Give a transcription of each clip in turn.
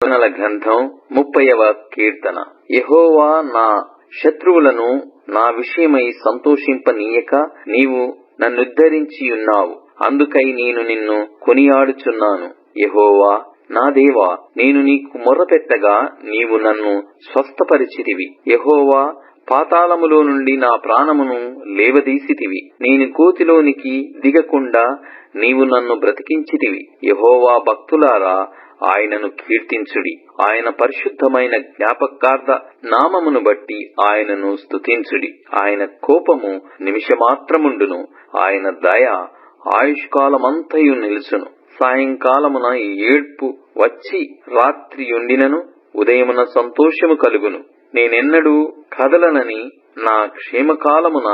కీర్తనల గ్రంథం 30వ కీర్తన. యెహోవా నా శత్రువులను నా విషయమై సంతోషింపనీయక నీవు నన్నుద్ధరించి ఉన్నావు. అందుకై నేను నిన్ను కొనియాడుచున్నాను. యెహోవా నా దేవా, నేను నీకు మొర్రపెట్టగా నీవు నన్ను స్వస్థపరిచితివి. యెహోవా, పాతాళములో నుండి నా ప్రాణమును లేవదీసితివి. నేను గోతిలోనికి దిగకుండా నీవు నన్ను బ్రతికించితివి. యెహోవా భక్తులారా, ఆయనను కీర్తించుడి. ఆయన పరిశుద్ధమైన జ్ఞాపకార్థ నామమును బట్టి ఆయనను స్తుతించుడి. ఆయన కోపము నిమిషమాత్రముండును, ఆయన దయ ఆయుష్కాలమంతయు నిలుచును. సాయంకాలమున ఏడ్పు వచ్చి రాత్రియుండినను ఉదయమున సంతోషము కలుగును. నేనెన్నడూ కదలనని నా క్షేమకాలమున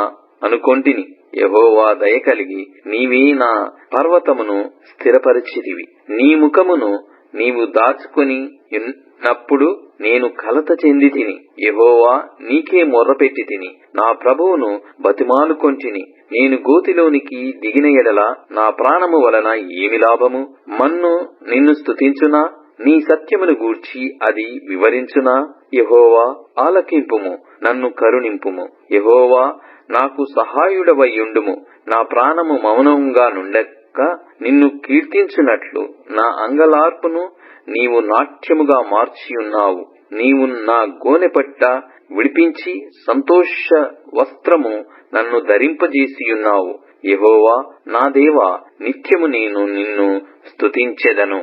అనుకొంటిని. యెహోవా దయ కలిగి నీవే నా పర్వతమును స్థిరపరిచితివి. నీ ముఖమును నీవు దాచుకొని ఉన్నప్పుడు నేను కలత చెంది తిని. యెహోవా, నీకే మొర్రపెట్టి తిని. నా ప్రభువును బతిమాలుకొంటిని. నేను గోతిలోనికి దిగిన ఎడల నా ప్రాణము వలన ఏమి లాభము? మన్ను నిన్ను స్తుతించునా? నీ సత్యమును గూర్చి అది వివరించునా? యెహోవా, ఆలకింపుము, నన్ను కరుణింపుము. యెహోవా, నాకు సహాయుడవయ్యుండుము. నా ప్రాణము మౌనంగా నుండక నిన్ను కీర్తించున్నట్లు నా అంగలార్పును నీవు నాట్యముగా మార్చియున్నావు. నీవు నా గోనెపట్ట విడిపించి సంతోష వస్త్రము నన్ను ధరింపజేసియున్నావు. యెహోవా నా దేవా, నిత్యము నేను నిన్ను స్తుతించెదను.